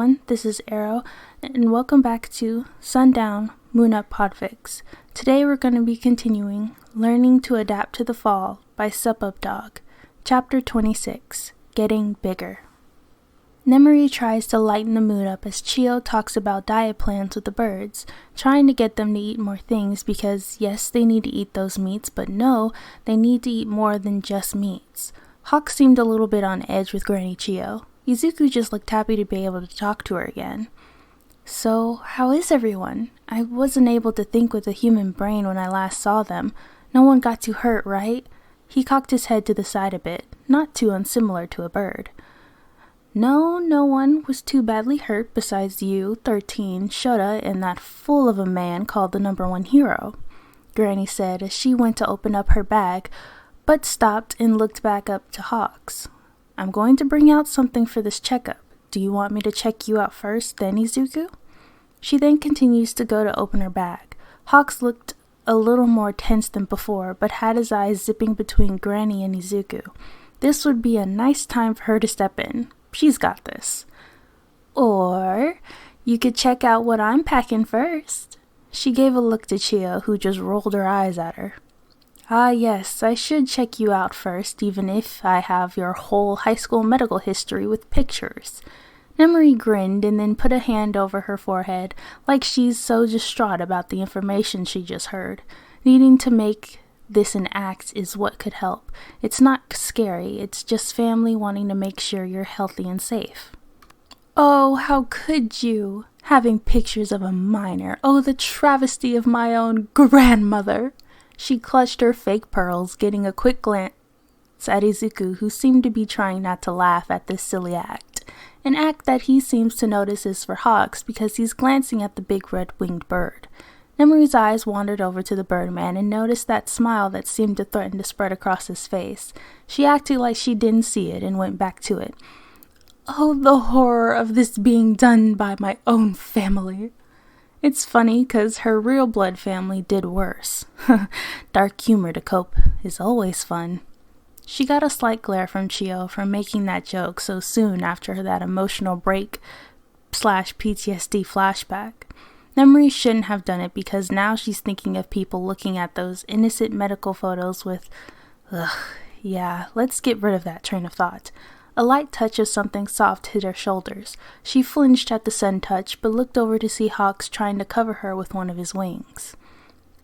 everyone, this is Arrow, and welcome back to Sundown MHA Podfic. Today we're going to be continuing Learning to Adapt to the Fall by Supupdog, Chapter 26, Getting Bigger. Nemuri tries to lighten the mood up as Chio talks about diet plans with the birds, trying to get them to eat more things because yes, they need to eat those meats, but no, they need to eat more than just meats. Hawk seemed a little bit on edge with Granny Chio. Izuku just looked happy to be able to talk to her again. So, how is everyone? I wasn't able to think with a human brain when I last saw them. No one got too hurt, right? He cocked his head to the side a bit, not too unsimilar to a bird. No one was too badly hurt besides you, 13, Shota, and that fool of a man called the number one hero, Granny said as she went to open up her bag, but stopped and looked back up to Hawks. I'm going to bring out something for this checkup. Do you want me to check you out first, then Izuku? She then continues to go to open her bag. Hawks looked a little more tense than before, but had his eyes zipping between Granny and Izuku. This would be a nice time for her to step in. She's got this. Or you could check out what I'm packing first. She gave a look to Chio, who just rolled her eyes at her. Ah yes, I should check you out first, even if I have your whole high school medical history with pictures. Nemuri grinned and then put a hand over her forehead, like she's so distraught about the information she just heard. Needing to make this an act is what could help. It's not scary, it's just family wanting to make sure you're healthy and safe. Oh, how could you? Having pictures of a minor. Oh, the travesty of my own grandmother. She clutched her fake pearls, getting a quick glance at Izuku, who seemed to be trying not to laugh at this silly act. An act that he seems to notice is for Hawks because he's glancing at the big red-winged bird. Nemuri's eyes wandered over to the birdman and noticed that smile that seemed to threaten to spread across his face. She acted like she didn't see it and went back to it. Oh, the horror of this being done by my own family. It's funny because her real blood family did worse. Dark humor to cope is always fun. She got a slight glare from Chio for making that joke so soon after that emotional break / PTSD flashback. Nemuri shouldn't have done it because now she's thinking of people looking at those innocent medical photos with, yeah, let's get rid of that train of thought. A light touch of something soft hit her shoulders. She flinched at the sudden touch, but looked over to see Hawks trying to cover her with one of his wings.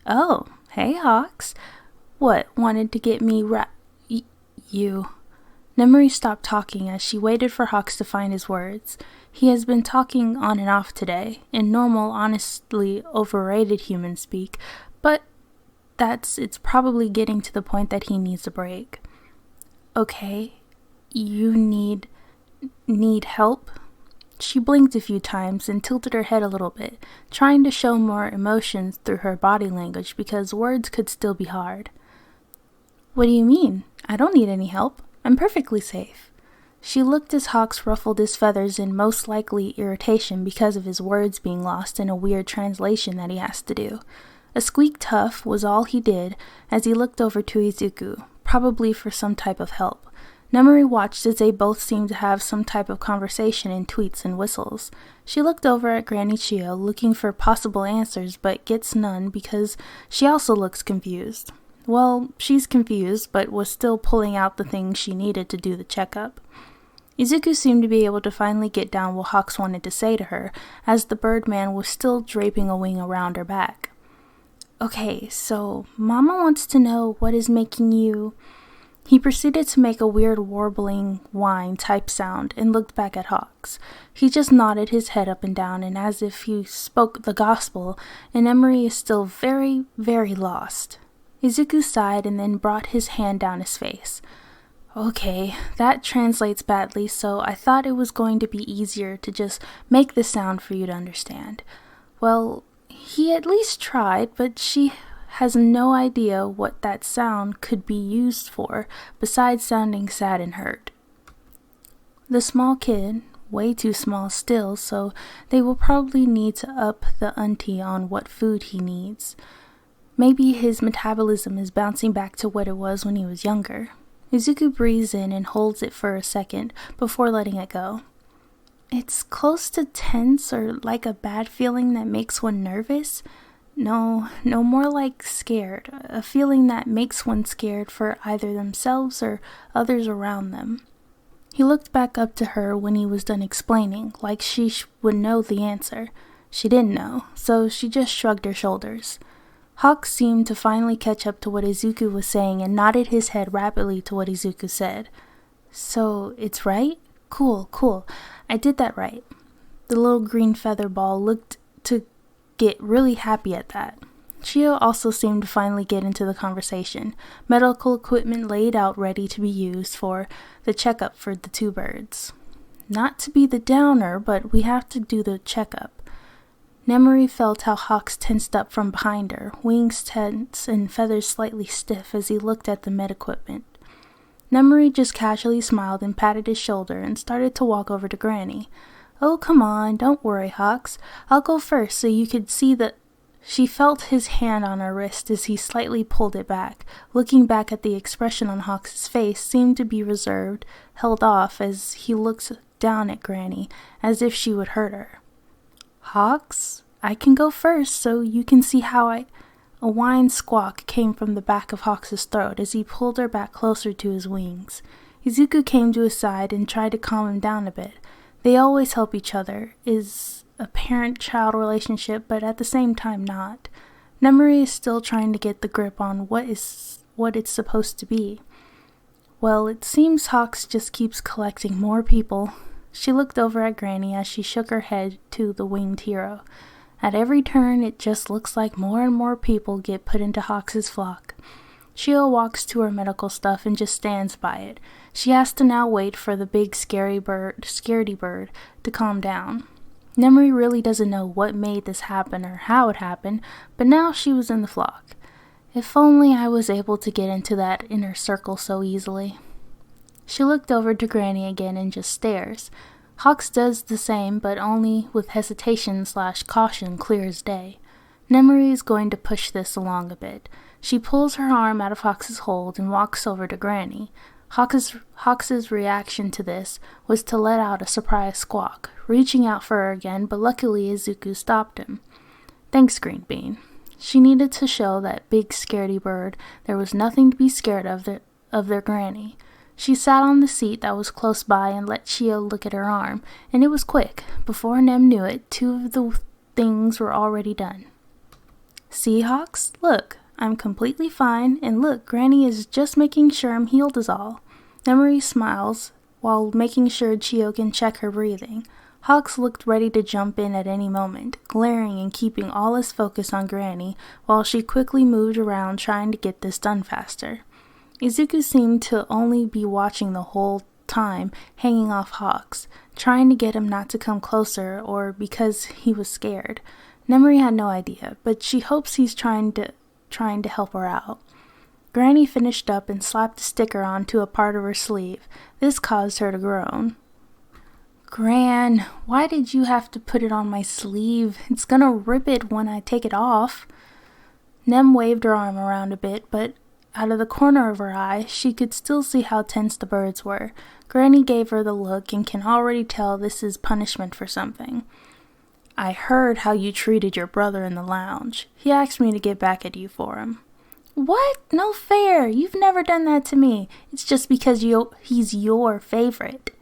Oh, hey Hawks. What, wanted to get me you? Nemuri stopped talking as she waited for Hawks to find his words. He has been talking on and off today, in normal, honestly overrated human speak, but it's probably getting to the point that he needs a break. Okay. You need help? She blinked a few times and tilted her head a little bit, trying to show more emotions through her body language because words could still be hard. What do you mean? I don't need any help. I'm perfectly safe. She looked as Hawks ruffled his feathers in most likely irritation because of his words being lost in a weird translation that he has to do. A squeak tough was all he did as he looked over to Izuku, probably for some type of help. Nemuri watched as they both seemed to have some type of conversation in tweets and whistles. She looked over at Granny Chio, looking for possible answers, but gets none because she also looks confused. Well, she's confused, but was still pulling out the things she needed to do the checkup. Izuku seemed to be able to finally get down what Hawks wanted to say to her, as the birdman was still draping a wing around her back. Okay, so Mama wants to know what is making you... He proceeded to make a weird warbling whine type sound and looked back at Hawks. He just nodded his head up and down and as if he spoke the gospel, and Nemuri is still very, very lost. Izuku sighed and then brought his hand down his face. Okay, that translates badly, so I thought it was going to be easier to just make the sound for you to understand. Well, he at least tried, but she has no idea what that sound could be used for, besides sounding sad and hurt. The small kid, way too small still, so they will probably need to up the ante on what food he needs. Maybe his metabolism is bouncing back to what it was when he was younger. Izuku breathes in and holds it for a second before letting it go. It's close to tense or like a bad feeling that makes one nervous. No, more like scared. A feeling that makes one scared for either themselves or others around them. He looked back up to her when he was done explaining, like she would know the answer. She didn't know, so she just shrugged her shoulders. Hawks seemed to finally catch up to what Izuku was saying and nodded his head rapidly to what Izuku said. So, it's right? Cool. I did that right. The little green feather ball looked to get really happy at that. Chio also seemed to finally get into the conversation. Medical equipment laid out ready to be used for the checkup for the two birds. Not to be the downer, but we have to do the checkup. Nemuri felt how Hawks tensed up from behind her, wings tense and feathers slightly stiff as he looked at the med equipment. Nemuri just casually smiled and patted his shoulder and started to walk over to Granny. Oh, come on, don't worry, Hawks. I'll go first so you could see the... She felt his hand on her wrist as he slightly pulled it back. Looking back at the expression on Hawks' face seemed to be reserved, held off as he looked down at Granny, as if she would hurt her. Hawks, I can go first so you can see how I... A whine squawk came from the back of Hawks' throat as he pulled her back closer to his wings. Izuku came to his side and tried to calm him down a bit. They always help each other, is a parent-child relationship, but at the same time not. Nemuri is still trying to get the grip on what it's supposed to be. Well, it seems Hawks just keeps collecting more people. She looked over at Granny as she shook her head to the winged hero. At every turn, it just looks like more and more people get put into Hawks' flock. Chio walks to her medical stuff and just stands by it. She has to now wait for the big scaredy bird to calm down. Nemuri really doesn't know what made this happen or how it happened, but now she was in the flock. If only I was able to get into that inner circle so easily. She looked over to Granny again and just stares. Hawks does the same, but only with hesitation/caution clear as day. Nemuri is going to push this along a bit. She pulls her arm out of Hawks' hold and walks over to Granny. Hawks' reaction to this was to let out a surprised squawk, reaching out for her again, but luckily Izuku stopped him. Thanks, Green Bean. She needed to show that big scaredy bird there was nothing to be scared of their Granny. She sat on the seat that was close by and let Chio look at her arm, and it was quick. Before Nem knew it, 2 of the things were already done. See, Hawks? Look, I'm completely fine, and look, Granny is just making sure I'm healed is all. Nemuri smiles while making sure Chio can check her breathing. Hawks looked ready to jump in at any moment, glaring and keeping all his focus on Granny, while she quickly moved around trying to get this done faster. Izuku seemed to only be watching the whole time, hanging off Hawks, trying to get him not to come closer or because he was scared. Nemuri had no idea, but she hopes he's trying to help her out. Granny finished up and slapped a sticker onto a part of her sleeve. This caused her to groan. Gran, why did you have to put it on my sleeve? It's gonna rip it when I take it off. Nem waved her arm around a bit, but out of the corner of her eye, she could still see how tense the birds were. Granny gave her the look and can already tell this is punishment for something. I heard how you treated your brother in the lounge. He asked me to get back at you for him. What? No fair. You've never done that to me. It's just because he's your favorite.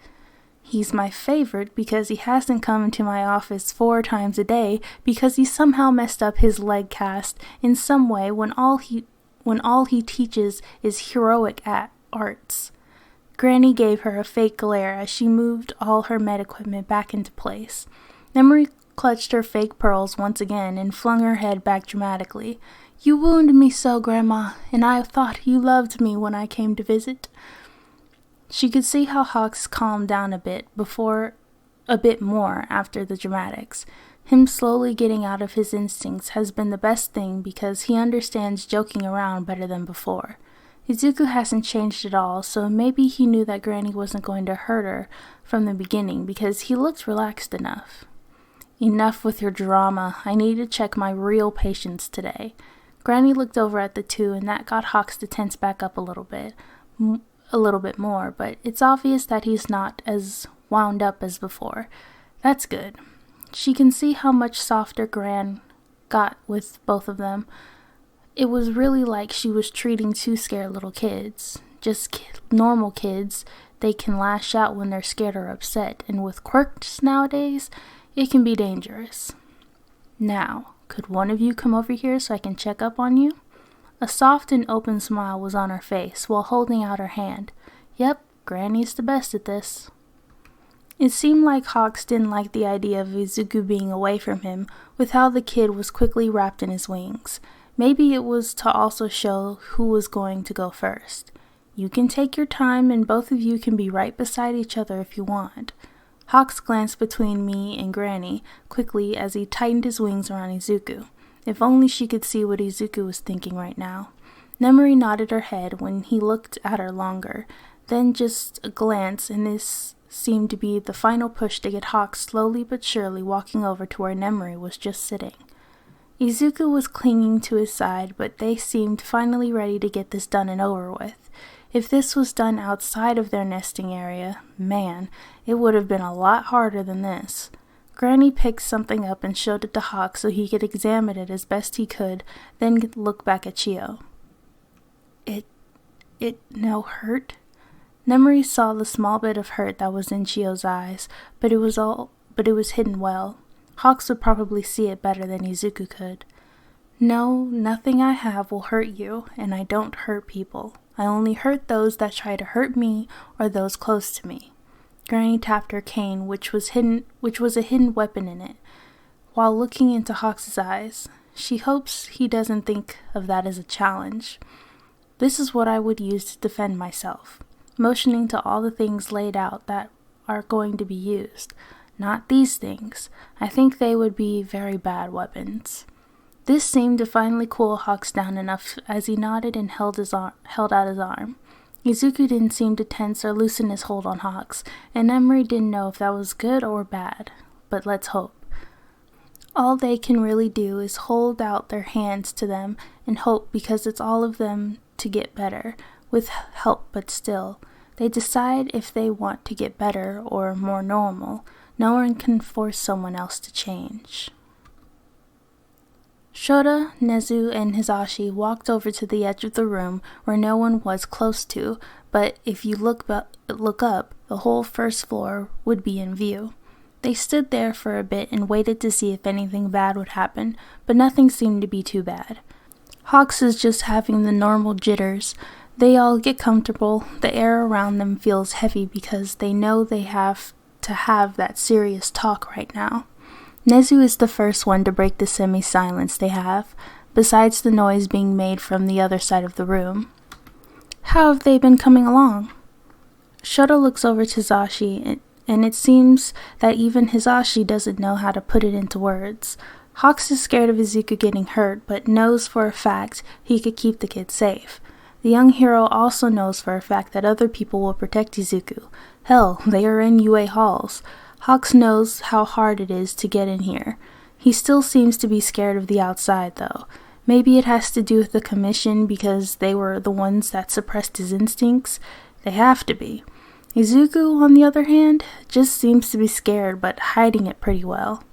He's my favorite because he hasn't come into my office 4 times a day because he somehow messed up his leg cast in some way when all he teaches is heroic arts. Granny gave her a fake glare as she moved all her med equipment back into place. Nemuri clutched her fake pearls once again and flung her head back dramatically. You wounded me so, Grandma, and I thought you loved me when I came to visit. She could see how Hawks calmed down a bit more after the dramatics. Him slowly getting out of his instincts has been the best thing because he understands joking around better than before. Izuku hasn't changed at all, so maybe he knew that Granny wasn't going to hurt her from the beginning because he looked relaxed enough. Enough with your drama. I need to check my real patients today. Granny looked over at the 2 and that got Hawks to tense back up a little bit more, but it's obvious that he's not as wound up as before. That's good. She can see how much softer Gran got with both of them. It was really like she was treating two scared little kids. Just normal kids. They can lash out when they're scared or upset, and with quirks nowadays, it can be dangerous. Now, could one of you come over here so I can check up on you? A soft and open smile was on her face while holding out her hand. Yep, Granny's the best at this. It seemed like Hawks didn't like the idea of Izuku being away from him with how the kid was quickly wrapped in his wings. Maybe it was to also show who was going to go first. You can take your time and both of you can be right beside each other if you want. Hawks glanced between me and Granny quickly as he tightened his wings around Izuku. If only she could see what Izuku was thinking right now. Nemuri nodded her head when he looked at her longer, then just a glance, and this seemed to be the final push to get Hawks slowly but surely walking over to where Nemuri was just sitting. Izuku was clinging to his side, but they seemed finally ready to get this done and over with. If this was done outside of their nesting area, man, it would have been a lot harder than this. Granny picked something up and showed it to Hawk so he could examine it as best he could, then look back at Chio. It no hurt? Nemuri saw the small bit of hurt that was in Chio's eyes, but it was hidden well. Hawks would probably see it better than Izuku could. No, nothing I have will hurt you, and I don't hurt people. I only hurt those that try to hurt me or those close to me. Granny tapped her cane, which was a hidden weapon in it, while looking into Hawks' eyes. She hopes he doesn't think of that as a challenge. This is what I would use to defend myself, motioning to all the things laid out that are going to be used. Not these things. I think they would be very bad weapons. This seemed to finally cool Hawks down enough as he nodded and held out his arm. Izuku didn't seem to tense or loosen his hold on Hawks, and Nemuri didn't know if that was good or bad, but let's hope. All they can really do is hold out their hands to them and hope, because it's all of them to get better, with help, but still. They decide if they want to get better or more normal. No one can force someone else to change. Shota, Nezu, and Hisashi walked over to the edge of the room where no one was close to, but if you look up, the whole first floor would be in view. They stood there for a bit and waited to see if anything bad would happen, but nothing seemed to be too bad. Hawks is just having the normal jitters. They all get comfortable. The air around them feels heavy because they know they have to have that serious talk right now. Nezu is the first one to break the semi-silence they have, besides the noise being made from the other side of the room. How have they been coming along? Shota looks over to Hisashi, and it seems that even Hisashi doesn't know how to put it into words. Hawks is scared of Izuku getting hurt, but knows for a fact he could keep the kid safe. The young hero also knows for a fact that other people will protect Izuku. Hell, they are in UA halls. Hawks knows how hard it is to get in here. He still seems to be scared of the outside, though. Maybe it has to do with the commission because they were the ones that suppressed his instincts. They have to be. Izuku, on the other hand, just seems to be scared but hiding it pretty well.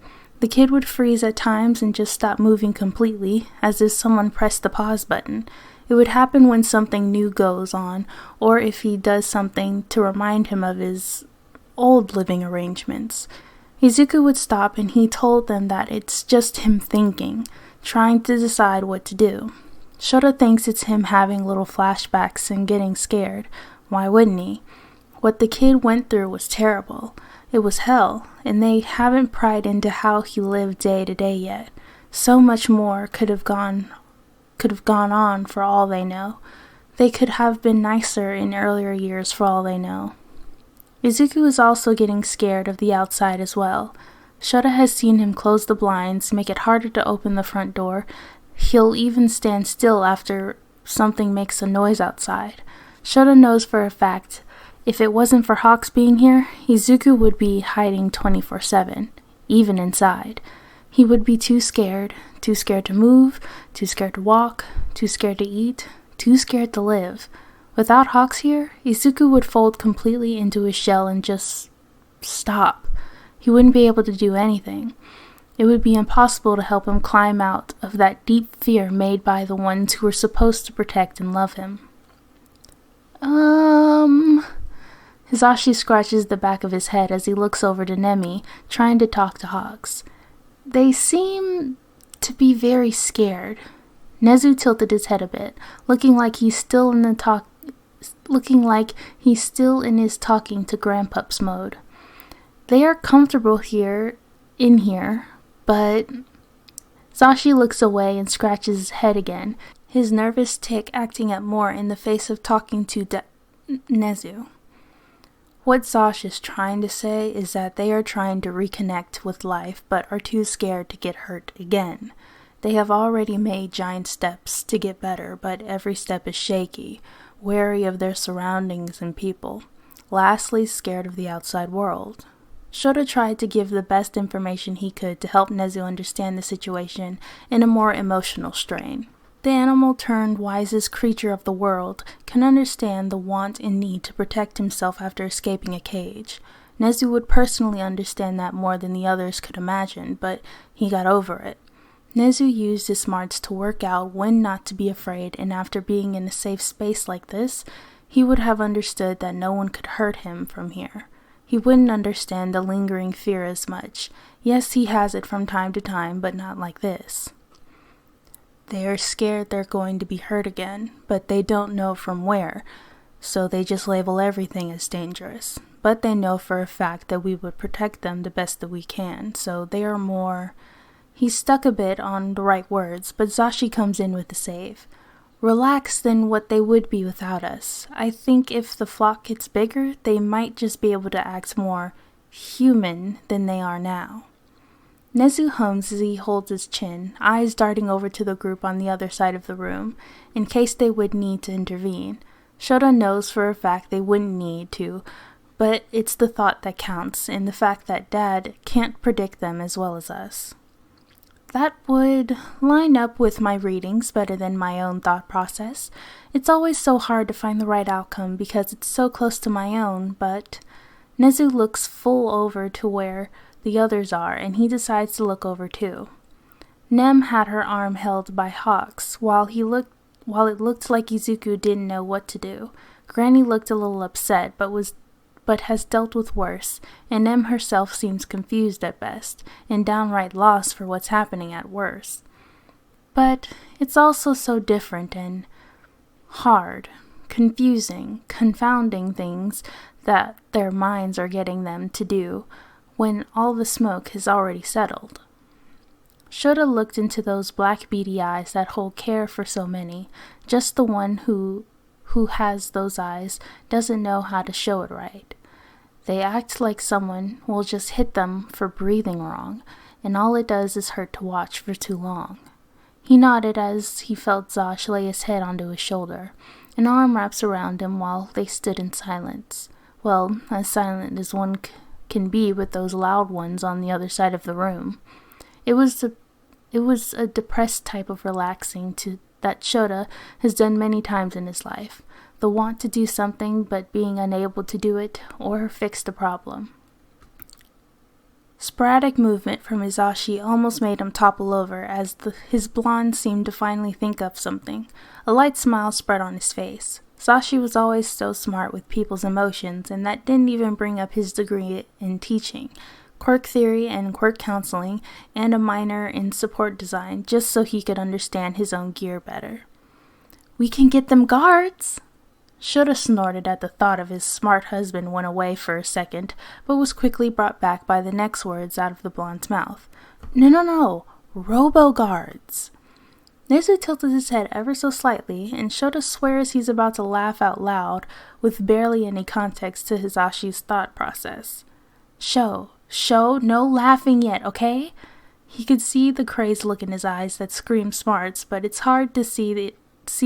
The kid would freeze at times and just stop moving completely, as if someone pressed the pause button. It would happen when something new goes on, or if he does something to remind him of his old living arrangements. Izuku would stop and he told them that it's just him thinking, trying to decide what to do. Shota thinks it's him having little flashbacks and getting scared. Why wouldn't he? What the kid went through was terrible. It was hell, and they haven't pried into how he lived day to day yet. So much more could have gone on for all they know. They could have been nicer in earlier years for all they know. Izuku is also getting scared of the outside as well. Shota has seen him close the blinds, make it harder to open the front door. He'll even stand still after something makes a noise outside. Shota knows for a fact if it wasn't for Hawks being here, Izuku would be hiding 24/7, even inside. He would be too scared to move, too scared to walk, too scared to eat, too scared to live. Without Hawks here, Izuku would fold completely into his shell and just stop. he wouldn't be able to do anything. It would be impossible to help him climb out of that deep fear made by the ones who were supposed to protect and love him. Hisashi scratches the back of his head as he looks over to Nemi, trying to talk to Hawks. They seem to be very scared. Nezu tilted his head a bit, looking like he's still in his talking to grandpups mode. They are comfortable in here, but... Zashi looks away and scratches his head again, his nervous tic acting up more in the face of talking to Nezu. What Zash is trying to say is that they are trying to reconnect with life but are too scared to get hurt again. They have already made giant steps to get better, but every step is shaky, wary of their surroundings and people, lastly scared of the outside world. Shota tried to give the best information he could to help Nezu understand the situation in a more emotional strain. The animal-turned-wisest creature of the world can understand the want and need to protect himself after escaping a cage. Nezu would personally understand that more than the others could imagine, but he got over it. Nezu used his smarts to work out when not to be afraid, and after being in a safe space like this, he would have understood that no one could hurt him from here. He wouldn't understand the lingering fear as much. Yes, he has it from time to time, but not like this. They are scared they're going to be hurt again, but they don't know from where, so they just label everything as dangerous. But they know for a fact that we would protect them the best that we can, so they are more... He's stuck a bit on the right words, but Zashi comes in with the save. Relaxed than what they would be without us. I think if the flock gets bigger, they might just be able to act more human than they are now. Nezu hums as he holds his chin, eyes darting over to the group on the other side of the room, in case they would need to intervene. Shota knows for a fact they wouldn't need to, but it's the thought that counts, and the fact that Dad can't predict them as well as us. That would line up with my readings better than my own thought process. It's always so hard to find the right outcome because it's so close to my own, but... Nezu looks full over to where the others are, and he decides to look over too. Nem had her arm held by Hawks, while it looked like Izuku didn't know what to do. Granny looked a little upset, but has dealt with worse, and Nem herself seems confused at best, and downright lost for what's happening at worst. But it's also so different and hard, confusing, confounding things that their minds are getting them to do, when all the smoke has already settled. Shota looked into those black beady eyes that hold care for so many. Just the one who has those eyes doesn't know how to show it right. They act like someone will just hit them for breathing wrong, and all it does is hurt to watch for too long. He nodded as he felt Zash lay his head onto his shoulder. An arm wraps around him while they stood in silence. Well, as silent as one can be with those loud ones on the other side of the room. It was a depressed type of relaxing that Shota has done many times in his life. The want to do something but being unable to do it or fix the problem. Sporadic movement from Hisashi almost made him topple over as his blonde seemed to finally think of something. A light smile spread on his face. Hisashi was always so smart with people's emotions, and that didn't even bring up his degree in teaching, quirk theory and quirk counseling, and a minor in support design, just so he could understand his own gear better. "We can get them guards!" Shota snorted at the thought of his smart husband went away for a second, but was quickly brought back by the next words out of the blonde's mouth. No, robo-guards. Nezu tilted his head ever so slightly, and Shota swears he's about to laugh out loud, with barely any context to Hisashi's thought process. Sho, no laughing yet, okay? He could see the crazed look in his eyes that screamed smarts, but it's hard to see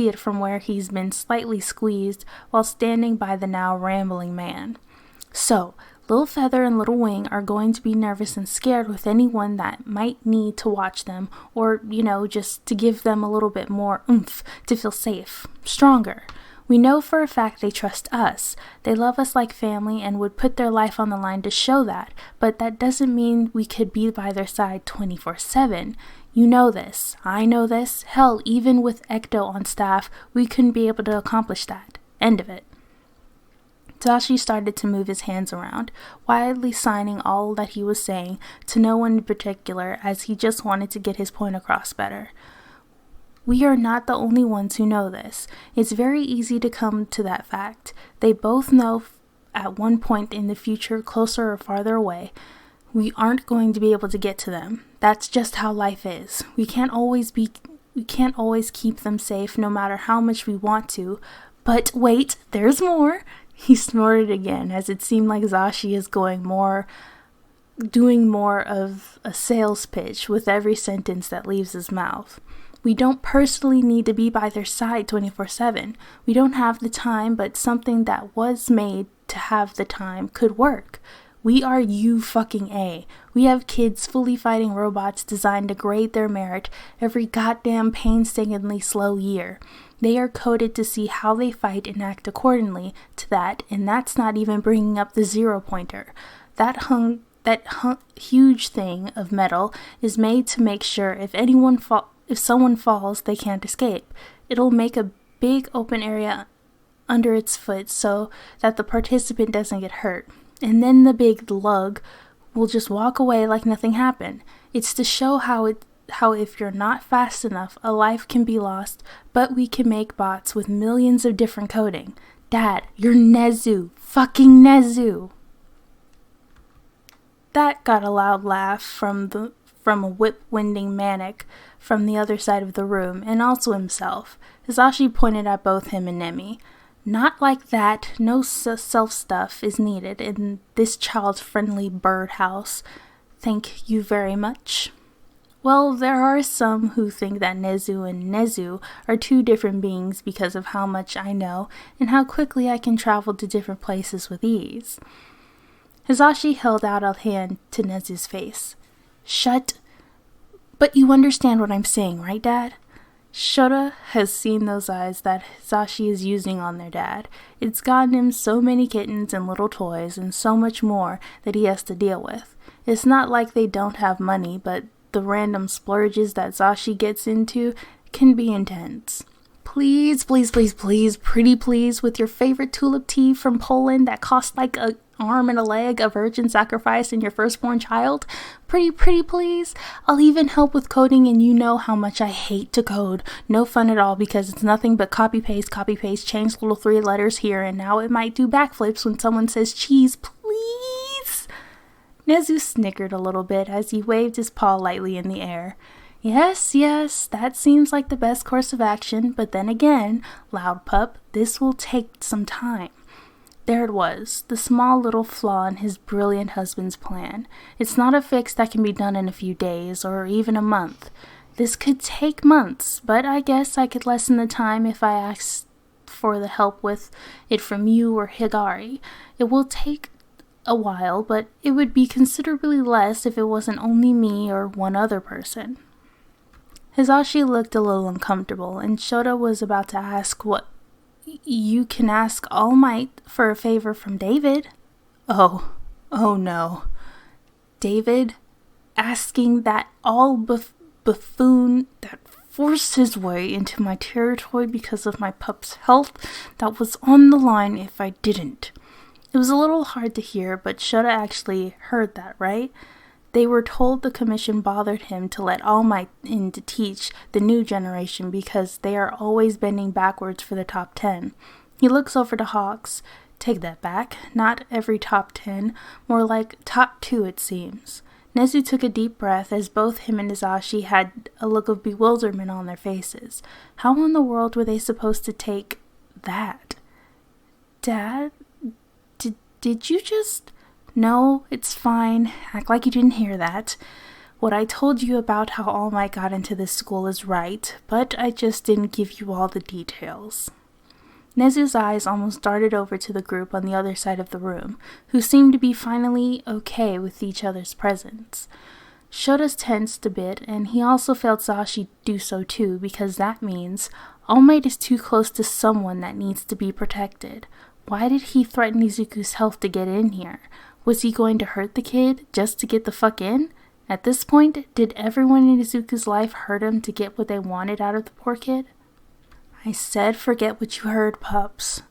it from where he's been slightly squeezed while standing by the now rambling man. So, Little Feather and Little Wing are going to be nervous and scared with anyone that might need to watch them, or, just to give them a little bit more oomph to feel safe, stronger. We know for a fact they trust us. They love us like family and would put their life on the line to show that, but that doesn't mean we could be by their side 24/7. You know this. I know this. Hell, even with Ecto on staff, we couldn't be able to accomplish that. End of it. Zashi started to move his hands around, wildly signing all that he was saying to no one in particular, as he just wanted to get his point across better. We are not the only ones who know this. It's very easy to come to that fact. They both know at one point in the future, closer or farther away, we aren't going to be able to get to them. That's just how life is. We can't always keep them safe no matter how much we want to. But wait, there's more. He snorted again, as it seemed like Zashi is doing more of a sales pitch with every sentence that leaves his mouth. We don't personally need to be by their side 24/7. We don't have the time, but something that was made to have the time could work. We are U-fucking-A. We have kids fully fighting robots designed to grade their merit every goddamn painstakingly slow year. They are coded to see how they fight and act accordingly to that, and that's not even bringing up the 0-pointer. That huge thing of metal is made to make sure if someone falls, they can't escape. It'll make a big open area under its foot so that the participant doesn't get hurt. And then the big lug will just walk away like nothing happened. It's to show how if you're not fast enough, a life can be lost, but we can make bots with millions of different coding. Dad, you're Nezu. Fucking Nezu. That got a loud laugh from a whip-winding Manic from the other side of the room, and also himself. Hisashi pointed at both him and Nemi. Not like that. No self-stuff is needed in this child-friendly birdhouse. Thank you very much. Well, there are some who think that Nezu and Nezu are two different beings because of how much I know and how quickly I can travel to different places with ease. Hisashi held out a hand to Nezu's face. But you understand what I'm saying, right, Dad? Shota has seen those eyes that Hisashi is using on their dad. It's gotten him so many kittens and little toys and so much more that he has to deal with. It's not like they don't have money, but the random splurges that Zashi gets into can be intense. Please, please, please, please, pretty please, with your favorite tulip tea from Poland that costs like an arm and a leg, a virgin sacrifice, and your firstborn child. Pretty please. I'll even help with coding, and you know how much I hate to code. No fun at all because it's nothing but copy paste, change little 3 letters here, and now it might do backflips when someone says cheese, please. Nezu snickered a little bit as he waved his paw lightly in the air. Yes, that seems like the best course of action, but then again, loud pup, this will take some time. There it was, the small little flaw in his brilliant husband's plan. It's not a fix that can be done in a few days, or even a month. This could take months, but I guess I could lessen the time if I asked for the help with it from you or Higari. It will take a while, but it would be considerably less if it wasn't only me or one other person. Hisashi looked a little uncomfortable, and Shota was about to ask what you can ask All Might for a favor from David. Oh no. David asking that buffoon that forced his way into my territory because of my pup's health that was on the line if I didn't. It was a little hard to hear, but Shota actually heard that, right? They were told the commission bothered him to let All Might in to teach the new generation because they are always bending backwards for the top 10. He looks over to Hawks. Take that back. Not every top 10. More like top 2, it seems. Nezu took a deep breath as both him and Hisashi had a look of bewilderment on their faces. How in the world were they supposed to take that? Dad? Did you just... No, it's fine. Act like you didn't hear that. What I told you about how All Might got into this school is right, but I just didn't give you all the details. Nezu's eyes almost darted over to the group on the other side of the room, who seemed to be finally okay with each other's presence. Shota tensed a bit, and he also felt Zashi do so too, because that means All Might is too close to someone that needs to be protected. Why did he threaten Izuku's health to get in here? Was he going to hurt the kid just to get the fuck in? At this point, did everyone in Izuku's life hurt him to get what they wanted out of the poor kid? I said forget what you heard, pups.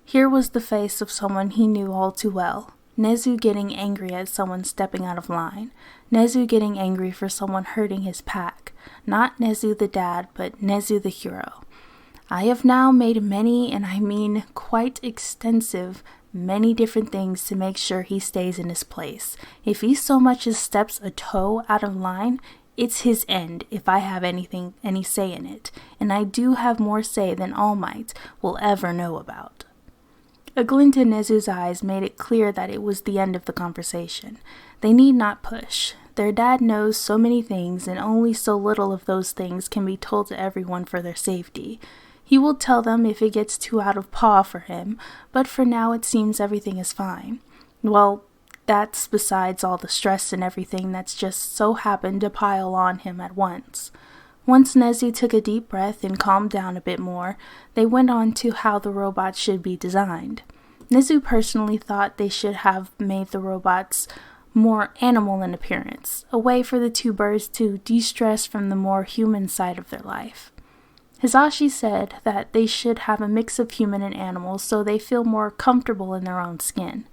Here was the face of someone he knew all too well. Nezu getting angry at someone stepping out of line. Nezu getting angry for someone hurting his pack. Not Nezu the dad, but Nezu the hero. I have now made many, and I mean quite extensive, many different things to make sure he stays in his place. If he so much as steps a toe out of line, it's his end if I have any say in it, and I do have more say than All Might will ever know about. A glint in Nezu's eyes made it clear that it was the end of the conversation. They need not push. Their dad knows so many things, and only so little of those things can be told to everyone for their safety. He will tell them if it gets too out of paw for him, but for now it seems everything is fine. Well, that's besides all the stress and everything that's just so happened to pile on him at once. Once Nezu took a deep breath and calmed down a bit more, they went on to how the robots should be designed. Nezu personally thought they should have made the robots more animal in appearance, a way for the two birds to de-stress from the more human side of their life. Hisashi said that they should have a mix of human and animal so they feel more comfortable in their own skin.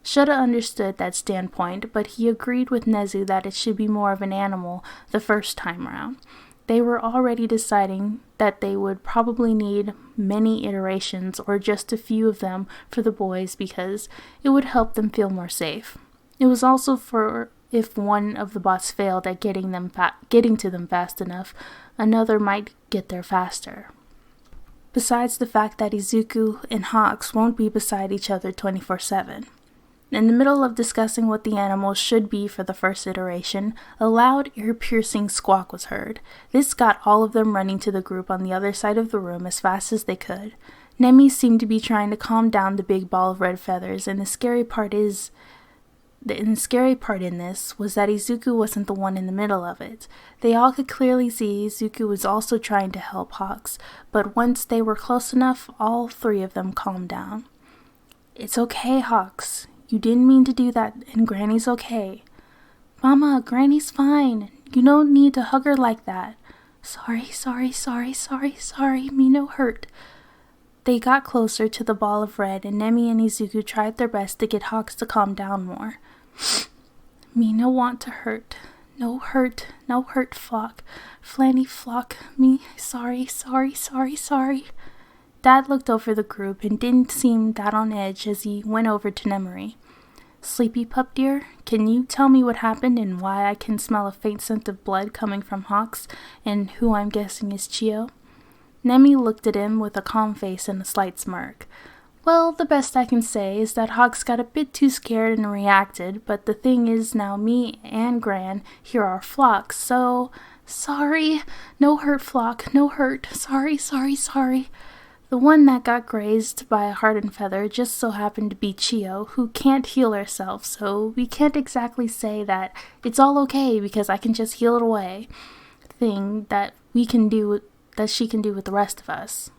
Shota understood that standpoint, but he agreed with Nezu that it should be more of an animal the first time around. They were already deciding that they would probably need many iterations or just a few of them for the boys because it would help them feel more safe. It was also for if one of the bots failed at getting to them fast enough, another might get there faster. Besides the fact that Izuku and Hawks won't be beside each other 24/7. In the middle of discussing what the animals should be for the first iteration, a loud, ear-piercing squawk was heard. This got all of them running to the group on the other side of the room as fast as they could. Nemi seemed to be trying to calm down the big ball of red feathers, and the scary part in this was that Izuku wasn't the one in the middle of it. They all could clearly see Izuku was also trying to help Hawks, but once they were close enough, all three of them calmed down. "It's okay, Hawks. You didn't mean to do that, and Granny's okay." "Mama, Granny's fine. You don't need to hug her like that." Sorry, me no hurt." They got closer to the ball of red, and Nemi and Izuku tried their best to get Hawks to calm down more. "Me no want to hurt. No hurt, flock. Flanny flock. Me sorry. Dad looked over the group and didn't seem that on edge as he went over to Nemuri. "Sleepy pup dear, can you tell me what happened and why I can smell a faint scent of blood coming from Hawks and who I'm guessing is Chio?" Nemi looked at him with a calm face and a slight smirk. "Well, the best I can say is that Hawks got a bit too scared and reacted, but the thing is now me and Gran here are flocks, so... Sorry. No hurt, flock. No hurt. Sorry. The one that got grazed by a hardened feather just so happened to be Chio, who can't heal herself, so we can't exactly say that it's all okay because I can just heal it away. Thing that she can do with the rest of us."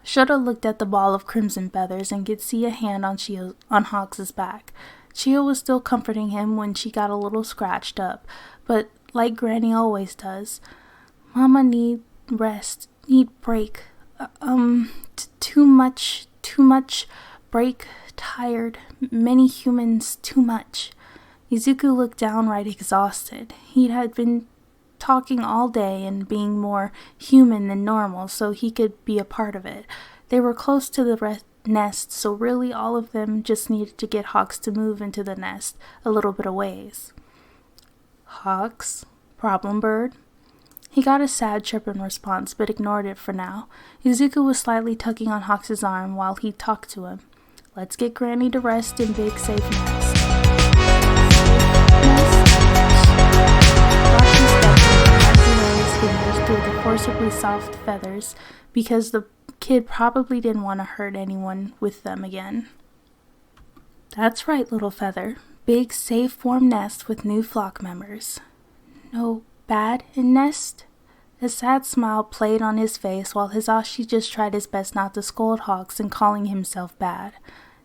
Shota looked at the ball of crimson feathers and could see a hand on Hawks' back. Chio was still comforting him when she got a little scratched up, but like Granny always does, "Mama need rest, need break. Too much, break, tired, many humans, too much." Izuku looked downright exhausted. He had been talking all day and being more human than normal so he could be a part of it. They were close to the nest, so really all of them just needed to get Hawks to move into the nest a little bit of ways. "Hawks? Problem bird?" He got a sad chirp in response, but ignored it for now. Izuku was slightly tugging on Hawks' arm while he talked to him. "Let's get Granny to rest in big safe nest." Hawks stepped his fingers through the forcibly soft feathers because the kid probably didn't want to hurt anyone with them again. "That's right, little feather. big, safe, warm nest with new flock members. No bad in nest? A sad smile played on his face while Hisashi just tried his best not to scold Hawks and calling himself bad.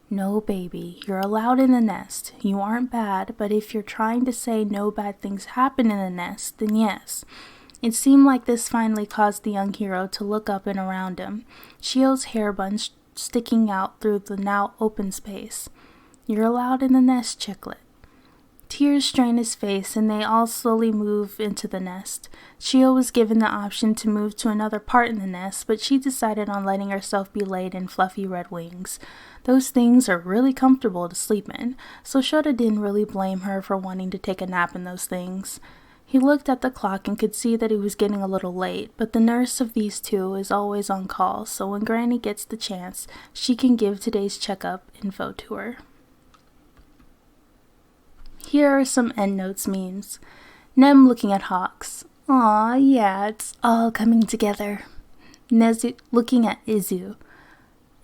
No, baby, you're allowed in the nest. You aren't bad, but if you're trying to say no bad things happen in the nest, then yes. It seemed like this finally caused the young hero to look up and around him, Shio's hair bun sticking out through the now open space. You're allowed in the nest, Chicklet. Tears strained his face, and they all slowly moved into the nest. Shio was given the option to move to another part in the nest, but she decided on letting herself be laid in fluffy red wings. Those things are really comfortable to sleep in, so Shota didn't really blame her for wanting to take a nap in those things. He looked at the clock and could see that he was getting a little late, but the nurse of these two is always on call, so when Granny gets the chance, she can give today's checkup info to her. Here are some endnotes memes. Nem looking at Hawks. Aw, yeah, it's all coming together. Nezu looking at Izu.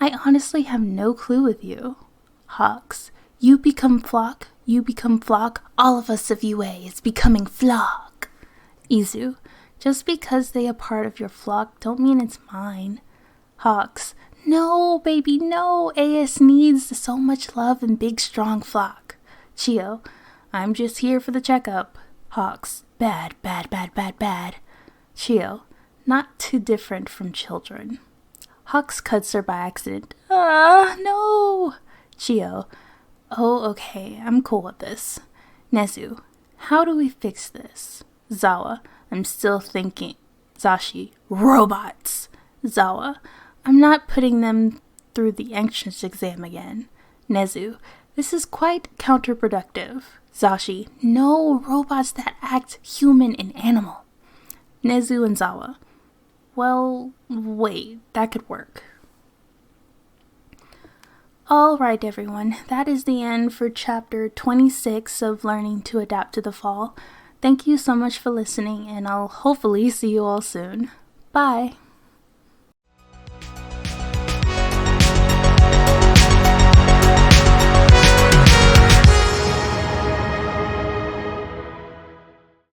I honestly have no clue with you. Hawks. You become flock, all of us of UA is becoming flock. Izu. Just because they are part of your flock don't mean it's mine. Hawks. No, baby, no. AS needs so much love and big strong flock. Chio. I'm just here for the checkup. Hawks. Bad. Chio. Not too different from children. Hawks cuts her by accident. No! Chio. Oh, okay, I'm cool with this. Nezu. How do we fix this? Zawa. I'm still thinking. Zashi. Robots! Zawa. I'm not putting them through the entrance exam again. Nezu. This is quite counterproductive. Zashi. No, robots that act human and animal. Nezu and Zawa. Well, wait, that could work. Alright everyone, that is the end for chapter 26 of Learning to Adapt to the Fall. Thank you so much for listening, and I'll hopefully see you all soon. Bye!